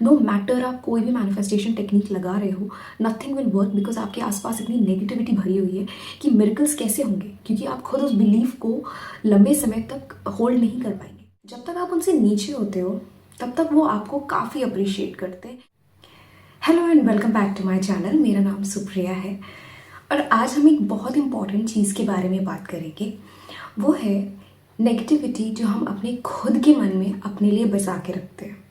No matter आप कोई भी मैनिफेस्टेशन टेक्निक लगा रहे हो, नथिंग विल वर्क बिकॉज आपके आसपास इतनी नेगेटिविटी भरी हुई है कि मिरेकल्स कैसे होंगे, क्योंकि आप खुद उस बिलीफ को लंबे समय तक होल्ड नहीं कर पाएंगे। जब तक आप उनसे नीचे होते हो तब तक वो आपको काफ़ी अप्रिशिएट करते हैं। Hello and welcome back to my channel. मेरा नाम सुप्रिया है और आज हम एक बहुत इंपॉर्टेंट चीज़ के बारे में बात करेंगे। वो है नेगेटिविटी जो हम अपने खुद के मन में अपने लिए बचा के रखते हैं।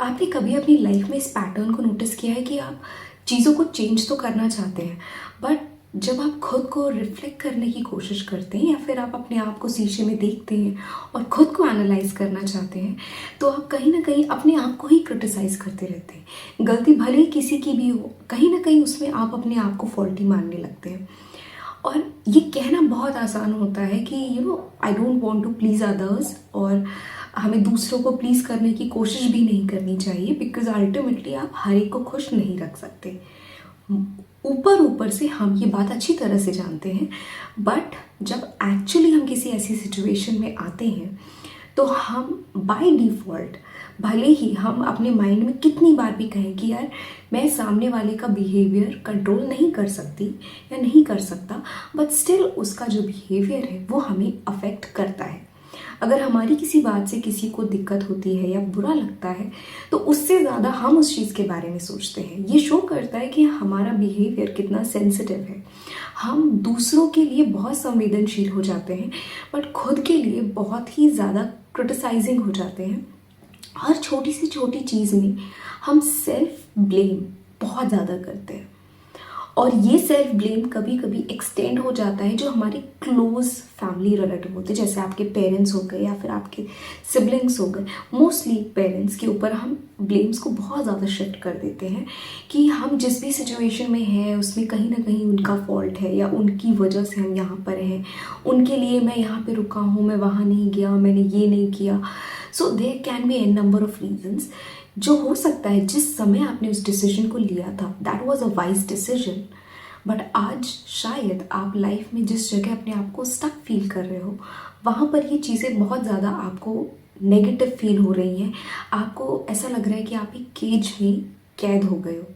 आपने कभी अपनी लाइफ में इस पैटर्न को नोटिस किया है कि आप चीज़ों को चेंज तो करना चाहते हैं, बट जब आप खुद को रिफ्लेक्ट करने की कोशिश करते हैं या फिर आप अपने आप को शीशे में देखते हैं और खुद को एनालाइज करना चाहते हैं, तो आप कहीं ना कहीं अपने आप को ही क्रिटिसाइज करते रहते हैं। गलती भले ही किसी की भी हो, कहीं ना कहीं उसमें आप अपने आप को फॉल्टी मानने लगते हैं। और ये कहना बहुत आसान होता है कि I don't want to please others, और हमें दूसरों को प्लीज़ करने की कोशिश भी नहीं करनी चाहिए बिकॉज अल्टीमेटली आप हर एक को खुश नहीं रख सकते। ऊपर ऊपर से हम ये बात अच्छी तरह से जानते हैं, बट जब एक्चुअली हम किसी ऐसी सिचुएशन में आते हैं तो हम बाय डिफ़ॉल्ट, भले ही हम अपने माइंड में कितनी बार भी कहें कि यार मैं सामने वाले का बिहेवियर कंट्रोल नहीं कर सकती या नहीं कर सकता, बट स्टिल उसका जो बिहेवियर है वो हमें अफेक्ट करता है। अगर हमारी किसी बात से किसी को दिक्कत होती है या बुरा लगता है तो उससे ज़्यादा हम उस चीज़ के बारे में सोचते हैं। ये शो करता है कि हमारा बिहेवियर कितना सेंसिटिव है। हम दूसरों के लिए बहुत संवेदनशील हो जाते हैं बट खुद के लिए बहुत ही ज़्यादा क्रिटिसाइजिंग हो जाते हैं। हर छोटी से छोटी चीज़ में हम सेल्फ ब्लेम बहुत ज़्यादा करते हैं और ये सेल्फ ब्लेम कभी कभी एक्सटेंड हो जाता है जो हमारे क्लोज फैमिली रिलेटिव होते हैं, जैसे आपके पेरेंट्स हो गए या फिर आपके सिबलिंग्स हो गए। मोस्टली पेरेंट्स के ऊपर हम ब्लेम्स को बहुत ज़्यादा शिफ्ट कर देते हैं कि हम जिस भी सिचुएशन में हैं उसमें कहीं ना कहीं उनका फॉल्ट है या उनकी वजह से हम यहाँ पर हैं, उनके लिए मैं यहाँ पर रुका हूँ, मैं वहाँ नहीं गया, मैंने ये नहीं किया। So there can be an number of reasons. जो हो सकता है जिस समय आपने उस डिसीजन को लिया था that was a wise decision, but आज शायद आप लाइफ में जिस जगह अपने आप को स्टक फील कर रहे हो वहाँ पर ये चीज़ें बहुत ज़्यादा आपको नेगेटिव फील हो रही हैं। आपको ऐसा लग रहा है कि आप एक केज में कैद हो गए हो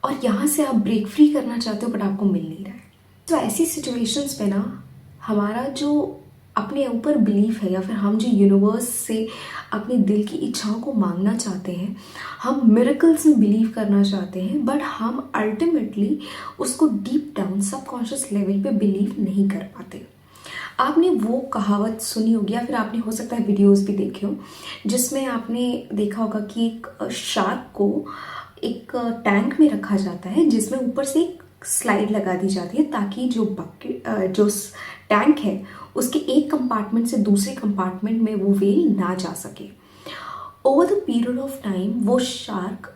और यहाँ से आप ब्रेक फ्री करना चाहते हो बट आपको मिल नहीं रहा है। तो ऐसी सिचुएशंस में ना हमारा जो अपने ऊपर बिलीफ है या फिर हम जो यूनिवर्स से अपने दिल की इच्छाओं को मांगना चाहते हैं, हम मिरेकल्स में बिलीव करना चाहते हैं, बट हम अल्टीमेटली उसको डीप डाउन सबकॉन्शियस लेवल पे बिलीव नहीं कर पाते। आपने वो कहावत सुनी होगी या फिर आपने हो सकता है वीडियोस भी देखे हो जिसमें आपने देखा होगा कि एक शार्क को एक टैंक में रखा जाता है जिसमें ऊपर से एक स्लाइड लगा दी जाती है ताकि जो बकेट जो टैंक है उसके एक कंपार्टमेंट से दूसरे कंपार्टमेंट में वो व्हेल ना जा सके। Over the period of time वो शार्क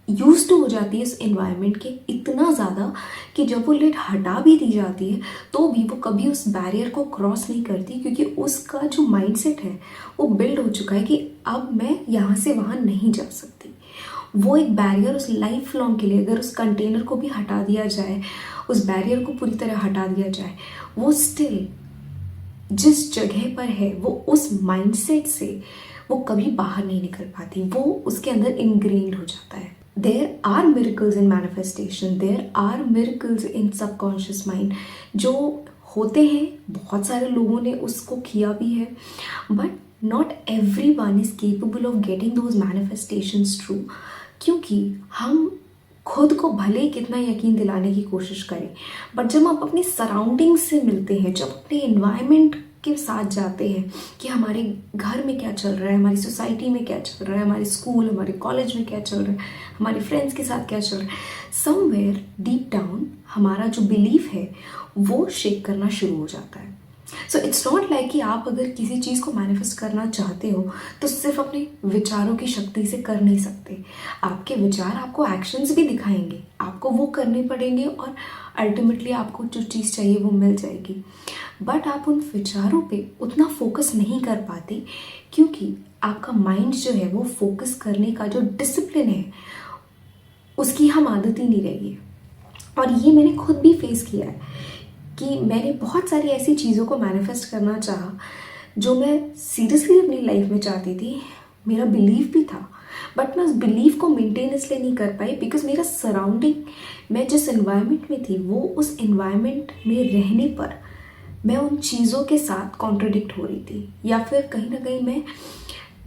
यूज टू हो जाती है इस एनवायरनमेंट के इतना ज़्यादा कि जब वो लिड हटा भी दी जाती है तो भी वो कभी उस बैरियर को क्रॉस नहीं करती, क्योंकि उसका जो माइंडसेट है वो बिल्ड हो चुका है कि अब मैं यहाँ से वहाँ नहीं जा सकती। वो एक बैरियर उस लाइफ लॉन्ग के लिए, अगर उस कंटेनर को भी हटा दिया जाए, उस बैरियर को पूरी तरह हटा दिया जाए, वो स्टिल जिस जगह पर है वो उस माइंडसेट से वो कभी बाहर नहीं निकल पाती, वो उसके अंदर इनग्रेन्ड हो जाता है। There are miracles in manifestation, there are miracles in subconscious mind जो होते हैं। बहुत सारे लोगों ने उसको किया भी है, but not every one is capable of getting those manifestations true, क्योंकि हम खुद को भले ही कितना यकीन दिलाने की कोशिश करें, बट जब आप अपनी सराउंडिंग से मिलते हैं, जब अपने एनवायरनमेंट के साथ जाते हैं कि हमारे घर में क्या चल रहा है, हमारी सोसाइटी में क्या चल रहा है, हमारे स्कूल हमारे कॉलेज में क्या चल रहा है, हमारे फ्रेंड्स के साथ क्या चल रहा है, समवेयर डीप डाउन हमारा जो बिलीफ है वो शेक करना शुरू हो जाता है। सो इट्स नॉट लाइक कि आप अगर किसी चीज़ को मैनिफेस्ट करना चाहते हो तो सिर्फ अपने विचारों की शक्ति से कर नहीं सकते। आपके विचार आपको एक्शंस भी दिखाएंगे, आपको वो करने पड़ेंगे और अल्टीमेटली आपको जो चीज़ चाहिए वो मिल जाएगी। बट आप उन विचारों पे उतना फोकस नहीं कर पाते क्योंकि आपका माइंड जो है वो फोकस करने का जो डिसिप्लिन है उसकी हम आदत ही नहीं रही है। और ये मैंने खुद भी फेस किया है कि मैंने बहुत सारी ऐसी चीज़ों को मैनिफेस्ट करना चाहा जो मैं सीरियसली अपनी लाइफ में चाहती थी, मेरा बिलीव भी था, बट मैं उस बिलीफ को मेंटेन इसलिए नहीं कर पाई बिकॉज मेरा सराउंडिंग, मैं जिस एनवायरनमेंट में थी वो उस एनवायरनमेंट में रहने पर मैं उन चीज़ों के साथ कॉन्ट्रडिक्ट हो रही थी, या फिर कहीं ना कहीं मैं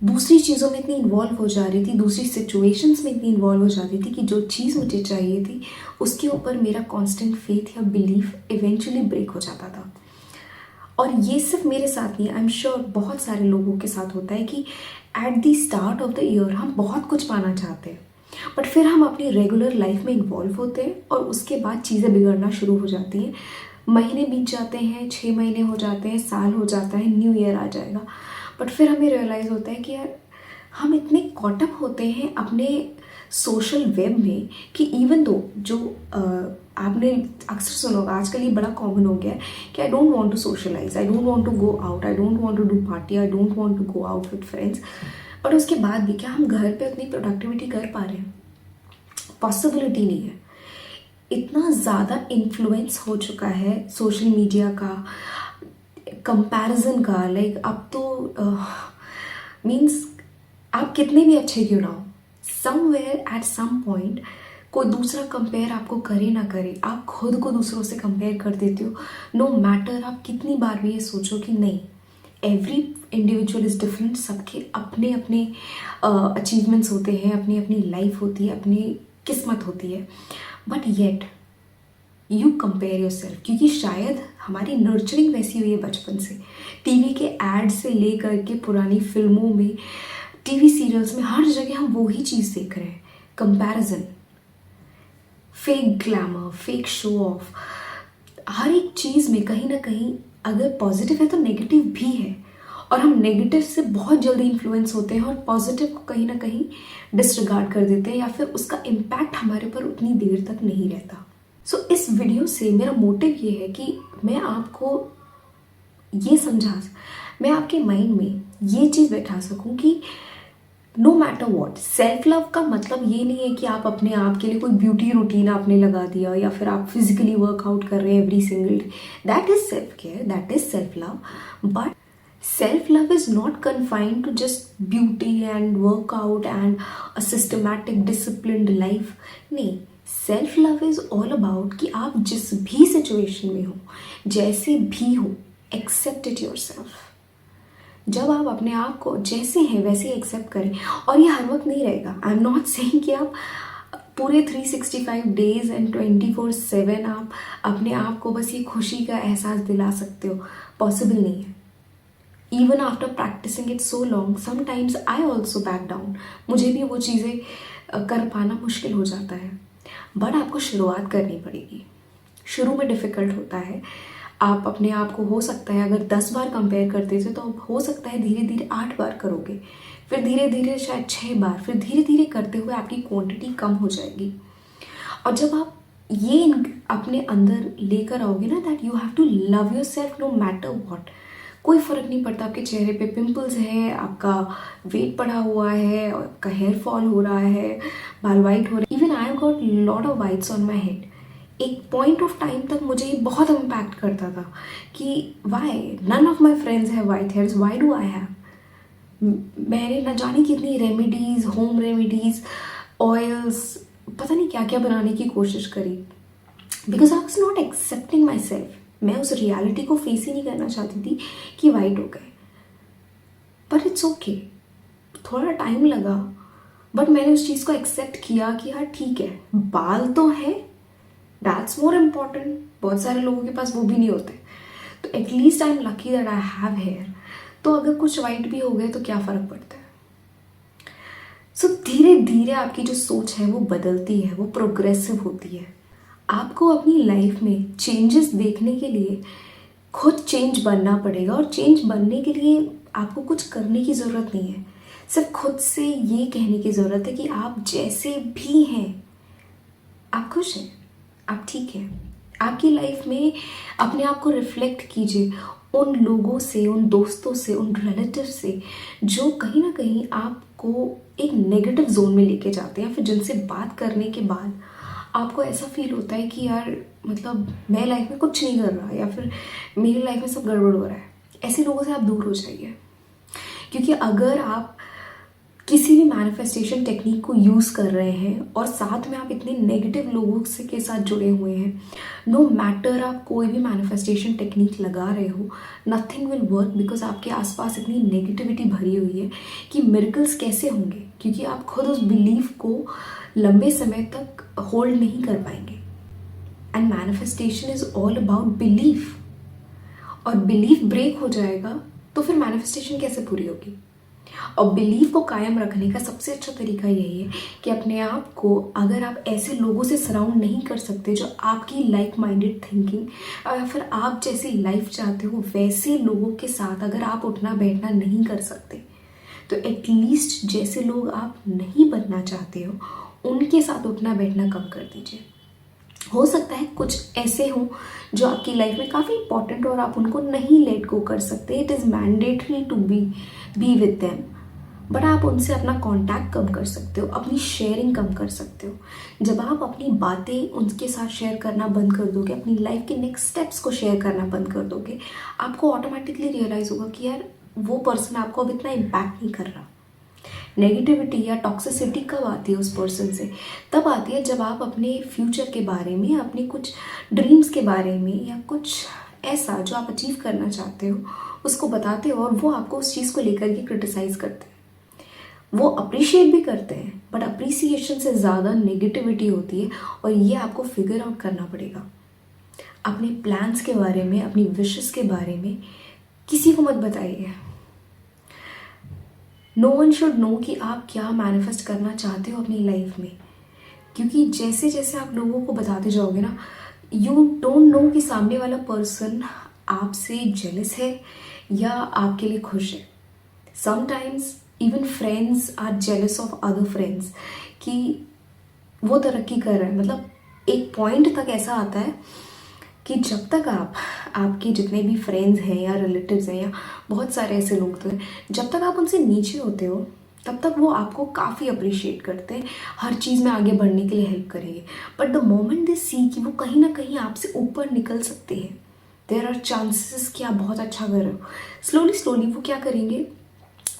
दूसरी चीज़ों में इतनी इन्वॉल्व हो जा रही थी, दूसरी सिचुएशंस में इतनी इन्वॉल्व हो जाती थी कि जो चीज़ मुझे चाहिए थी उसके ऊपर मेरा कांस्टेंट फेथ या बिलीफ इवेंचुअली ब्रेक हो जाता था। और ये सिर्फ मेरे साथ नहीं, आई एम श्योर बहुत सारे लोगों के साथ होता है कि at the start of the year हम बहुत कुछ पाना चाहते हैं, बट फिर हम अपनी रेगुलर लाइफ में इन्वॉल्व होते हैं और उसके बाद चीज़ें बिगड़ना शुरू हो जाती हैं। महीने बीत जाते हैं, 6 महीने हो जाते हैं, साल हो जाता है, न्यू ईयर आ जाएगा, बट फिर हमें रियलाइज़ होता है कि यार हम इतने कॉटअप होते हैं अपने सोशल वेब में कि इवन दो जो आपने अक्सर सुना होगा, आजकल ये बड़ा कॉमन हो गया है कि I don't want to socialise, I don't want to go out, I don't want to do party, I don't want to go out with friends, but उसके बाद भी क्या हम घर पे अपनी प्रोडक्टिविटी कर पा रहे हैं? पॉसिबिलिटी नहीं है। इतना ज़्यादा इन्फ्लुएंस हो चुका है सोशल मीडिया का, कंपैरिजन का, लाइक अब तो मीन्स आप कितने भी अच्छे क्यों ना हो, समवेयर एट सम पॉइंट कोई दूसरा कंपेयर आपको करे ना करे, आप खुद को दूसरों से कंपेयर कर देते हो। नो मैटर आप कितनी बार भी ये सोचो कि नहीं, एवरी इंडिविजुअल इज़ डिफरेंट, सबके अपने अपने अचीवमेंट्स होते हैं, अपनी अपनी लाइफ होती है, अपनी किस्मत होती है, but yet you compare your self, क्योंकि शायद हमारी नर्चरिंग वैसी हुई है बचपन से, टीवी के एड से लेकर के पुरानी फिल्मों में, टीवी सीरियल्स में, हर जगह हम वो ही चीज़ देख रहे हैं, comparison, fake glamour, fake show off, हर एक चीज़ में कहीं ना कहीं अगर पॉजिटिव है तो नेगेटिव भी है, और हम नेगेटिव से बहुत जल्दी इन्फ्लुएंस होते हैं और पॉजिटिव को कहीं ना कहीं डिसरिगार्ड कर देते हैं, या फिर उसका इम्पैक्ट हमारे पर उतनी देर तक नहीं रहता। सो इस वीडियो से मेरा मोटिव ये है कि मैं आपको ये मैं आपके माइंड में ये चीज़ बैठा सकूं कि no matter what, self love का मतलब ये नहीं है कि आप अपने आप के लिए कोई ब्यूटी रूटीन आपने लगा दिया, या फिर आप फिजिकली वर्कआउट कर रहे हैं every single day, that is self care, that is self love, but self love is not confined to just beauty and workout and a systematic disciplined life. नहीं, self love is all about कि आप जिस भी situation में हो, जैसे भी हो, एक्सेप्ट इट योरसेल्फ। जब आप अपने आप को जैसे हैं वैसे एक्सेप्ट करें, और ये हर वक्त नहीं रहेगा, आई एम नॉट सेइंग कि आप पूरे 365 डेज एंड 24/7 आप अपने आप को बस ये खुशी का एहसास दिला सकते हो, पॉसिबल नहीं है। Even after practicing it so long, sometimes I also back down. मुझे भी वो चीज़ें कर पाना मुश्किल हो जाता है, बट आपको शुरुआत करनी पड़ेगी। शुरू में डिफ़िकल्ट होता है, आप अपने आप को हो सकता है अगर 10 बार कंपेयर करते थे तो अब हो सकता है धीरे धीरे 8 बार करोगे, फिर धीरे धीरे शायद 6 बार, फिर धीरे धीरे करते हुए आपकी क्वांटिटी कम हो जाएगी। और जब आप ये अपने अंदर लेकर आओगे ना, that you have to love your self no matter what, कोई फ़र्क नहीं पड़ता आपके चेहरे पे पिंपल्स है, आपका वेट बढ़ा हुआ है, आपका हेयर फॉल हो रहा है, बाल वाइट हो रहे हैं, even I got lot of whites on my head. एक पॉइंट ऑफ टाइम तक मुझे ये बहुत इम्पैक्ट करता था कि why none of my friends have white hairs, why do I have. मैंने न जाने कितनी रेमेडीज़, होम रेमेडीज़, ऑयल्स, पता नहीं क्या क्या बनाने की कोशिश करी, because I was not accepting my self. मैं उस रियलिटी को फेस ही नहीं करना चाहती थी कि वाइट हो गए, पर इट्स ओके, थोड़ा टाइम लगा, बट मैंने उस चीज़ को एक्सेप्ट किया कि हाँ ठीक है, बाल तो है, दैट्स मोर इम्पॉर्टेंट, बहुत सारे लोगों के पास वो भी नहीं होते, तो at least I am lucky that I have hair, तो अगर कुछ वाइट भी हो गए तो क्या फ़र्क पड़ता है। सो धीरे धीरे आपकी जो सोच है वो बदलती है, वो प्रोग्रेसिव होती है। आपको अपनी लाइफ में चेंजेस देखने के लिए खुद चेंज बनना पड़ेगा, और चेंज बनने के लिए आपको कुछ करने की ज़रूरत नहीं है, सिर्फ खुद से ये कहने की ज़रूरत है कि आप जैसे भी हैं आप खुश हैं, आप ठीक हैं। आपकी लाइफ में अपने आप को रिफ्लेक्ट कीजिए उन लोगों से, उन दोस्तों से, उन रिलेटिव से जो कहीं ना कहीं आपको एक नेगेटिव जोन में लेके जाते हैं, फिर जिनसे बात करने के बाद आपको ऐसा फील होता है कि यार मतलब मैं लाइफ में कुछ नहीं कर रहा, या फिर मेरी लाइफ में सब गड़बड़ हो रहा है। ऐसे लोगों से आप दूर हो जाइए, क्योंकि अगर आप किसी भी मैनिफेस्टेशन टेक्निक को यूज़ कर रहे हैं और साथ में आप इतने नेगेटिव लोगों से के साथ जुड़े हुए हैं, नो मैटर आप कोई भी मैनिफेस्टेशन टेक्निक लगा रहे हो, नथिंग विल वर्क बिकॉज आपके आसपास इतनी नेगेटिविटी भरी हुई है कि मिरेकल्स कैसे होंगे, क्योंकि आप खुद उस बिलीफ को लंबे समय तक होल्ड नहीं कर पाएंगे। And manifestation is all about belief, और बिलीफ ब्रेक हो जाएगा तो फिर मैनिफेस्टेशन कैसे पूरी होगी। और बिलीफ को कायम रखने का सबसे अच्छा तरीका यही है कि अपने आप को, अगर आप ऐसे लोगों से सराउंड नहीं कर सकते जो आपकी लाइक माइंडेड थिंकिंग या फिर आप जैसी लाइफ चाहते हो, वैसे लोगों के साथ अगर आप उठना बैठना नहीं कर सकते तो एटलीस्ट जैसे लोग आप नहीं बनना चाहते हो उनके साथ उठना बैठना कम कर दीजिए। हो सकता है कुछ ऐसे हों जो आपकी लाइफ में काफ़ी इंपॉर्टेंट और आप उनको नहीं लेट गो कर सकते, it is mandatory to be with them, but आप उनसे अपना कांटेक्ट कम कर सकते हो, अपनी शेयरिंग कम कर सकते हो। जब आप अपनी बातें उनके साथ शेयर करना बंद कर दोगे, अपनी लाइफ के नेक्स्ट स्टेप्स को शेयर करना बंद कर दोगे, आपको ऑटोमेटिकली रियलाइज़ होगा कि यार वो पर्सन आपको अब इतना इम्पैक्ट नहीं कर रहा। नेगेटिविटी या टॉक्सिसिटी कब आती है उस पर्सन से? तब आती है जब आप अपने फ्यूचर के बारे में, अपने कुछ ड्रीम्स के बारे में या कुछ ऐसा जो आप अचीव करना चाहते हो उसको बताते हो और वो आपको उस चीज़ को लेकर के क्रिटिसाइज करते हैं। वो अप्रिशिएट भी करते हैं बट अप्रिसिएशन से ज़्यादा नेगेटिविटी होती है, और ये आपको फिगर आउट करना पड़ेगा। अपने प्लान्स के बारे में, अपनी विशेस के बारे में किसी को मत बताइए। नो वन शुड नो कि आप क्या मैनिफेस्ट करना चाहते हो अपनी लाइफ में, क्योंकि जैसे जैसे आप लोगों को बताते जाओगे ना, यू डोंट नो कि सामने वाला पर्सन आपसे जेलस है या आपके लिए खुश है। Sometimes even friends are jealous of other friends कि वो तरक्की कर रहे हैं। मतलब एक पॉइंट तक ऐसा आता है कि जब तक आपके जितने भी फ्रेंड्स हैं या रिलेटिव्स हैं या बहुत सारे ऐसे लोग तो हैं, जब तक आप उनसे नीचे होते हो तब तक वो आपको काफ़ी अप्रिशिएट करते हैं, हर चीज़ में आगे बढ़ने के लिए हेल्प करेंगे। बट द मोमेंट दे सी कि वो कहीं ना कहीं आपसे ऊपर निकल सकते हैं, देयर आर चांसेस कि आप बहुत अच्छा कर रहे हो, स्लोली स्लोली वो क्या करेंगे,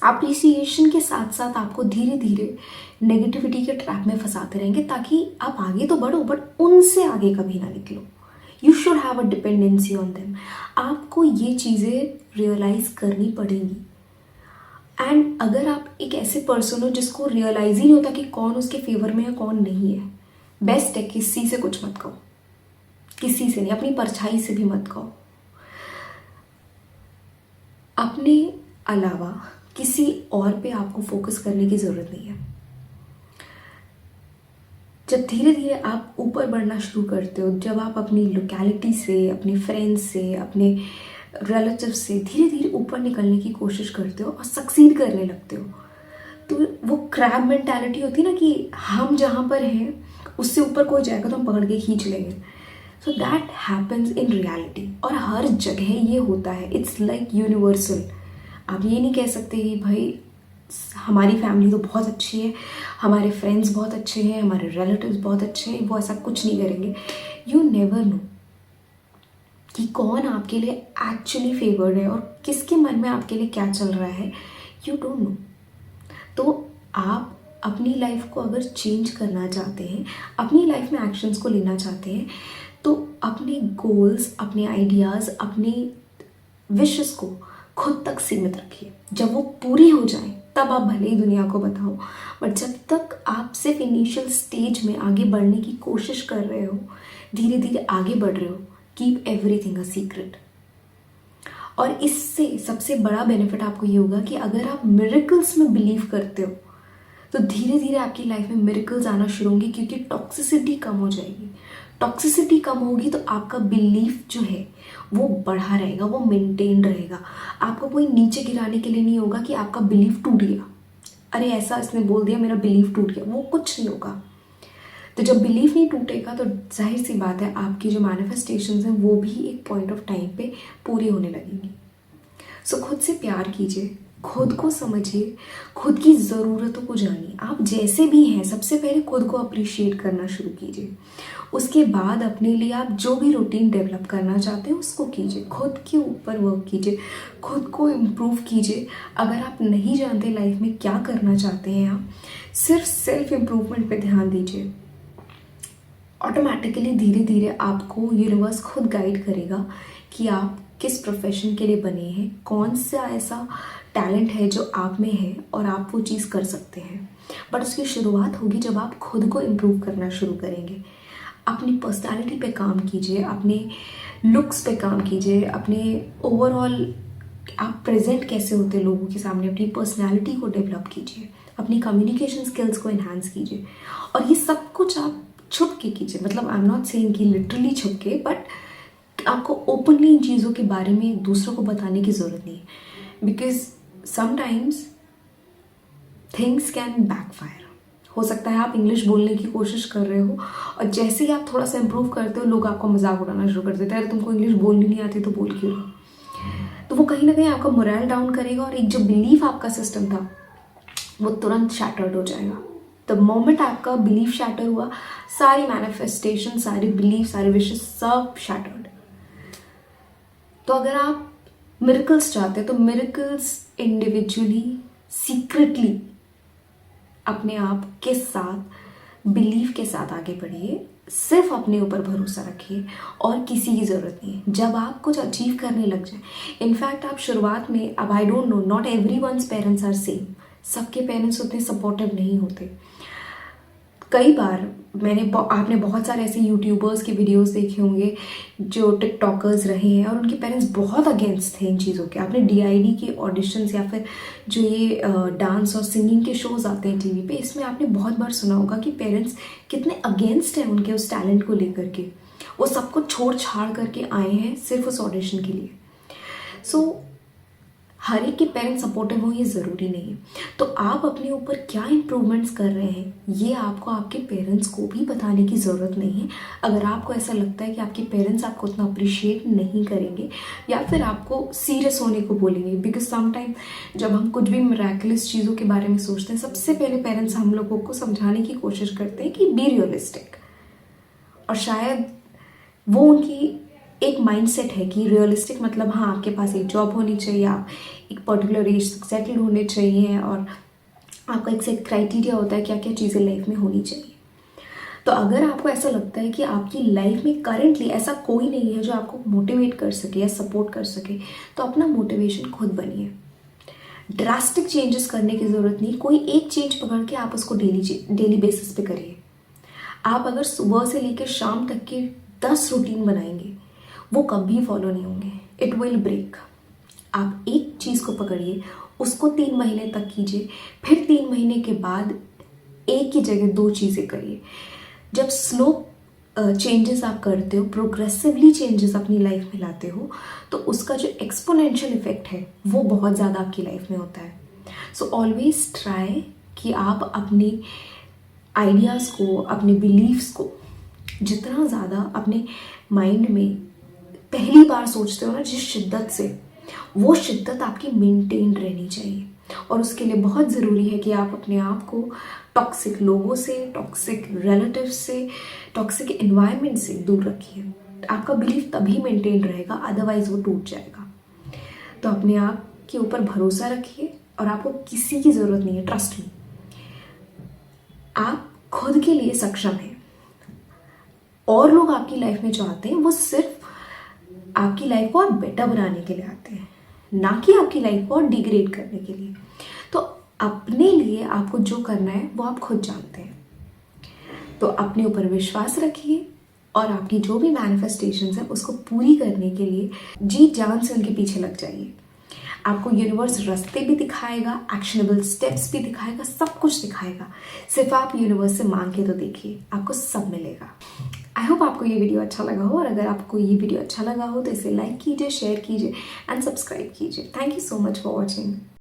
अप्रिसिएशन के साथ साथ आपको धीरे धीरे नेगेटिविटी के ट्रैप में फंसाते रहेंगे ताकि आप आगे तो बढ़ो बट उनसे आगे कभी ना निकलो। You should have a dependency on them. आपको ये चीज़ें रियलाइज़ करनी पड़ेंगी। एंड अगर आप एक ऐसे पर्सन हो जिसको रियलाइज़ ही नहीं होता कि कौन उसके फेवर में है कौन नहीं है, बेस्ट है किसी से कुछ मत कहो, किसी से नहीं, अपनी परछाई से भी मत कहो। अपने अलावा किसी और पे आपको फोकस करने की ज़रूरत नहीं है। जब धीरे धीरे आप ऊपर बढ़ना शुरू करते हो, जब आप अपनी लोकेलिटी से, अपने फ्रेंड्स से, अपने रिलेटिव से धीरे धीरे ऊपर निकलने की कोशिश करते हो और सक्सीड करने लगते हो, तो वो क्रैब मेंटालिटी होती है ना कि हम जहाँ पर हैं उससे ऊपर कोई जाएगा तो हम पकड़ के खींच लेंगे। So that happens in reality, और हर जगह ये होता है। It's like universal. आप ये नहीं कह सकते कि भाई हमारी फैमिली तो बहुत अच्छी है, हमारे फ्रेंड्स बहुत अच्छे हैं, हमारे रिलेटिव्स बहुत अच्छे हैं, वो ऐसा कुछ नहीं करेंगे। यू नेवर नो कि कौन आपके लिए एक्चुअली फेवर्ड है और किसके मन में आपके लिए क्या चल रहा है, यू डोंट नो। तो आप अपनी लाइफ को अगर चेंज करना चाहते हैं, अपनी लाइफ में एक्शंस को लेना चाहते हैं, तो अपने गोल्स, अपने आइडियाज़, अपनी विशेस को खुद तक सीमित रखिए। जब वो पूरी हो जाए तब आप भले ही दुनिया को बताओ, बट जब तक आप सिर्फ इनिशियल स्टेज में आगे बढ़ने की कोशिश कर रहे हो, धीरे धीरे आगे बढ़ रहे हो, कीप एवरीथिंग अ सीक्रेट। और इससे सबसे बड़ा बेनिफिट आपको ये होगा कि अगर आप मिरेकल्स में बिलीव करते हो तो धीरे धीरे आपकी लाइफ में मिरेकल्स आना शुरू होंगे, क्योंकि टॉक्सिसिटी कम हो जाएगी। टॉक्सिसिटी कम होगी तो आपका बिलीफ जो है वो बढ़ा रहेगा, वो मेंटेन रहेगा। आपको कोई नीचे गिराने के लिए नहीं होगा कि आपका बिलीफ टूट गया, अरे ऐसा इसने बोल दिया मेरा बिलीफ टूट गया, वो कुछ नहीं होगा। तो जब बिलीफ नहीं टूटेगा तो जाहिर सी बात है आपकी जो मैनिफेस्टेशंस हैं वो भी एक पॉइंट ऑफ टाइम पे पूरी होने लगेंगी। सो खुद से प्यार कीजिए, खुद को समझिए, खुद की ज़रूरतों को जानिए। आप जैसे भी हैं सबसे पहले खुद को अप्रिशिएट करना शुरू कीजिए। उसके बाद अपने लिए आप जो भी रूटीन डेवलप करना चाहते हैं उसको कीजिए। खुद के ऊपर वर्क कीजिए, खुद को इम्प्रूव कीजिए। अगर आप नहीं जानते लाइफ में क्या करना चाहते हैं, आप सिर्फ सेल्फ इम्प्रूवमेंट पे ध्यान दीजिए। ऑटोमेटिकली धीरे धीरे आपको यूनिवर्स खुद गाइड करेगा कि आप किस प्रोफेशन के लिए बने हैं, कौन सा ऐसा टैलेंट है जो आप में है और आप वो चीज़ कर सकते हैं। बट उसकी शुरुआत होगी जब आप खुद को इम्प्रूव करना शुरू करेंगे। अपनी पर्सनालिटी पे काम कीजिए, अपने लुक्स पे काम कीजिए, अपने ओवरऑल आप प्रेजेंट कैसे होते हैं लोगों के सामने, अपनी पर्सनालिटी को डेवलप कीजिए, अपनी कम्युनिकेशन स्किल्स को एनहांस कीजिए। और ये सब कुछ आप छुप के कीजिए। मतलब आई एम नॉट सेइंग कि लिटरली छुप के, बट आपको ओपनली इन चीज़ों के बारे में दूसरों को बताने की ज़रूरत नहीं है। Because sometimes things can backfire. हो सकता है आप इंग्लिश बोलने की कोशिश कर रहे हो और जैसे ही आप थोड़ा सा इम्प्रूव करते हो लोग आपका मजाक उड़ाना शुरू कर देते हैं, अरे तुमको इंग्लिश बोलनी नहीं आती तो बोल क्यों रहे। तो वो कहीं ना कहीं आपका मोरल डाउन करेगा और एक जो बिलीफ आपका सिस्टम था वो तुरंत शैटर्ड हो जाएगा। द मोमेंट आपका बिलीफ शैटर हुआ, सारी मैनिफेस्टेशन, सारी बिलीफ, सारे विशेष सब शैटर्ड। तो अगर आप मिरेकल्स चाहते हैं तो मिरेकल्स इंडिविजुअली सीक्रेटली अपने आप के साथ बिलीफ के साथ आगे बढ़िए। सिर्फ अपने ऊपर भरोसा रखिए और किसी की ज़रूरत नहीं है। जब आप कुछ अचीव करने लग जाए, इनफैक्ट आप शुरुआत में, अब I don't know, not every once parents are same. सबके पेरेंट्स उतने सपोर्टिव नहीं होते। कई बार आपने बहुत सारे ऐसे यूट्यूबर्स के वीडियोस देखे होंगे जो टिकटॉकर्स रहे हैं और उनके पेरेंट्स बहुत अगेंस्ट थे इन चीज़ों के। आपने DID के ऑडिशंस या फिर जो ये डांस और सिंगिंग के शोज आते हैं टीवी पे, इसमें आपने बहुत बार सुना होगा कि पेरेंट्स कितने अगेंस्ट हैं उनके उस टैलेंट को लेकर के। वो सब कुछ छोड़ छाड़ करके आए हैं सिर्फ उस ऑडिशन के लिए। सो हर एक के पेरेंट्स सपोर्टिव हो ये ज़रूरी नहीं है। तो आप अपने ऊपर क्या इम्प्रूवमेंट्स कर रहे हैं ये आपको आपके पेरेंट्स को भी बताने की ज़रूरत नहीं है। अगर आपको ऐसा लगता है कि आपके पेरेंट्स आपको उतना अप्रिशिएट नहीं करेंगे या फिर आपको सीरियस होने को बोलेंगे, बिकॉज समटाइम जब हम कुछ भी मिरेकलस चीज़ों के बारे में सोचते हैं सबसे पहले पेरेंट्स हम लोगों को समझाने की कोशिश करते हैं कि बी रियलिस्टिक। और शायद वो उनकी एक माइंडसेट है कि रियलिस्टिक मतलब हाँ आपके पास एक जॉब होनी चाहिए, आप एक पर्टिकुलर एज तक सेटल होने चाहिए और आपका एक सेट क्राइटेरिया होता है क्या क्या चीज़ें लाइफ में होनी चाहिए। तो अगर आपको ऐसा लगता है कि आपकी लाइफ में करंटली ऐसा कोई नहीं है जो आपको मोटिवेट कर सके या सपोर्ट कर सके, तो अपना मोटिवेशन खुद बनिए। ड्रास्टिक चेंजेस करने की ज़रूरत नहीं, कोई एक चेंज पकड़ के आप उसको डेली बेसिस पे करिए। आप अगर सुबह से लेकर शाम तक के 10 रूटीन बनाएंगे वो कभी फॉलो नहीं होंगे, इट विल ब्रेक। आप एक चीज़ को पकड़िए, उसको 3 महीने तक कीजिए, फिर 3 महीने के बाद एक की जगह 2 चीज़ें करिए। जब स्लो चेंजेस आप करते हो, प्रोग्रेसिवली चेंजेस अपनी लाइफ में लाते हो, तो उसका जो एक्सपोनेंशियल इफेक्ट है वो बहुत ज़्यादा आपकी लाइफ में होता है। सो ऑलवेज ट्राई कि आप अपने आइडियाज़ को, अपने बिलीव्स को जितना ज़्यादा अपने माइंड में पहली बार सोचते हो ना जिस शिद्दत से, वो शिद्दत आपकी मेंटेन रहनी चाहिए। और उसके लिए बहुत ज़रूरी है कि आप अपने आप को टॉक्सिक लोगों से, टॉक्सिक रिलेटिव्स से, टॉक्सिक एनवायरनमेंट से दूर रखिए। आपका बिलीफ तभी मेंटेन रहेगा, अदरवाइज वो टूट जाएगा। तो अपने आप के ऊपर भरोसा रखिए और आपको किसी की ज़रूरत नहीं है, ट्रस्ट मी। आप खुद के लिए सक्षम हैं। और लोग आपकी लाइफ में जो आते हैं वो सिर्फ आपकी लाइफ को और बेटर बनाने के लिए आते हैं, ना कि आपकी लाइफ को और डिग्रेड करने के लिए। तो अपने लिए आपको जो करना है वो आप खुद जानते हैं। तो अपने ऊपर विश्वास रखिए और आपकी जो भी मैनिफेस्टेशंस है उसको पूरी करने के लिए जी जान से उनके पीछे लग जाइए। आपको यूनिवर्स रास्ते भी दिखाएगा, एक्शनेबल स्टेप्स भी दिखाएगा, सब कुछ दिखाएगा। सिर्फ आप यूनिवर्स से मांग के तो देखिए, आपको सब मिलेगा। आई होप आपको ये वीडियो अच्छा लगा हो, और अगर आपको ये वीडियो अच्छा लगा हो तो इसे लाइक कीजिए, शेयर कीजिए एंड सब्सक्राइब कीजिए। Thank you so much for watching.